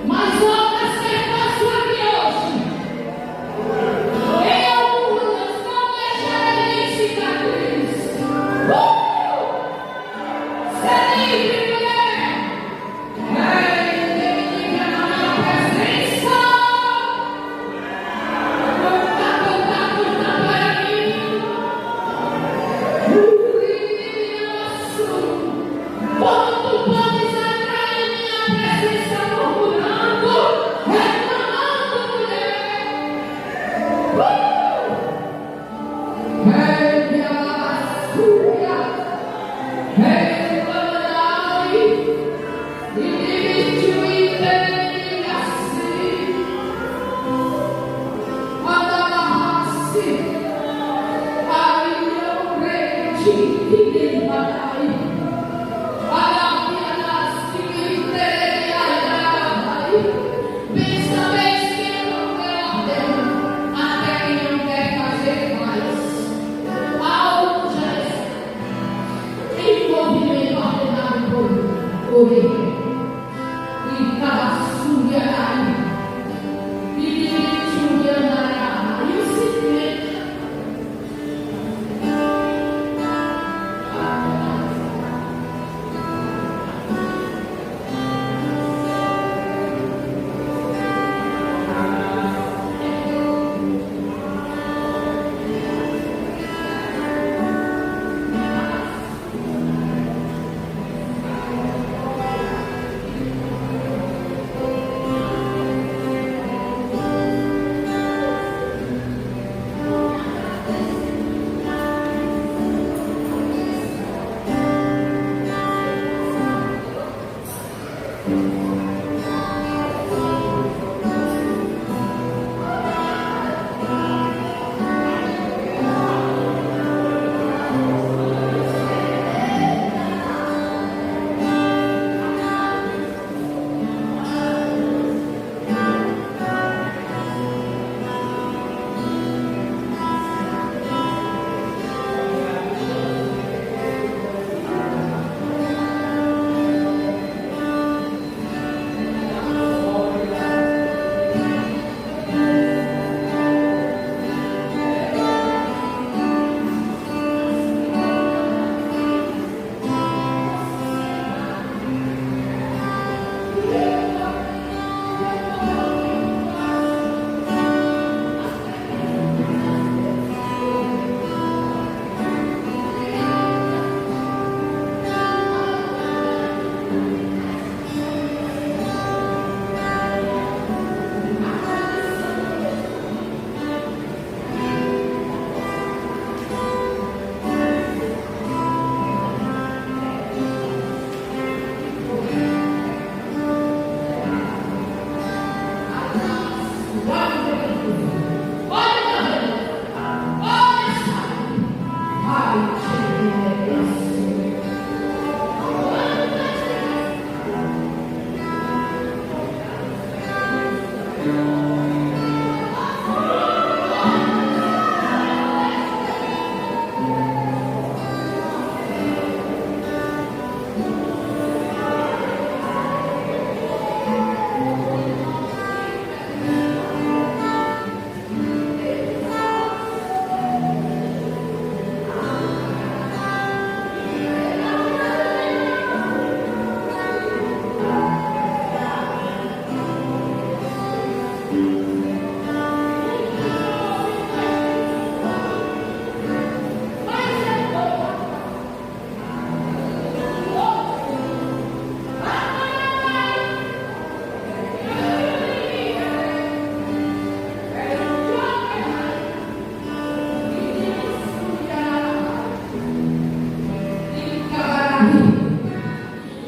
mas outras perpassam aqui hoje. Em algumas não deixarei cicatriz.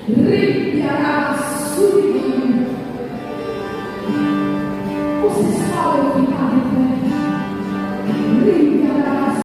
Ripiará, subirá.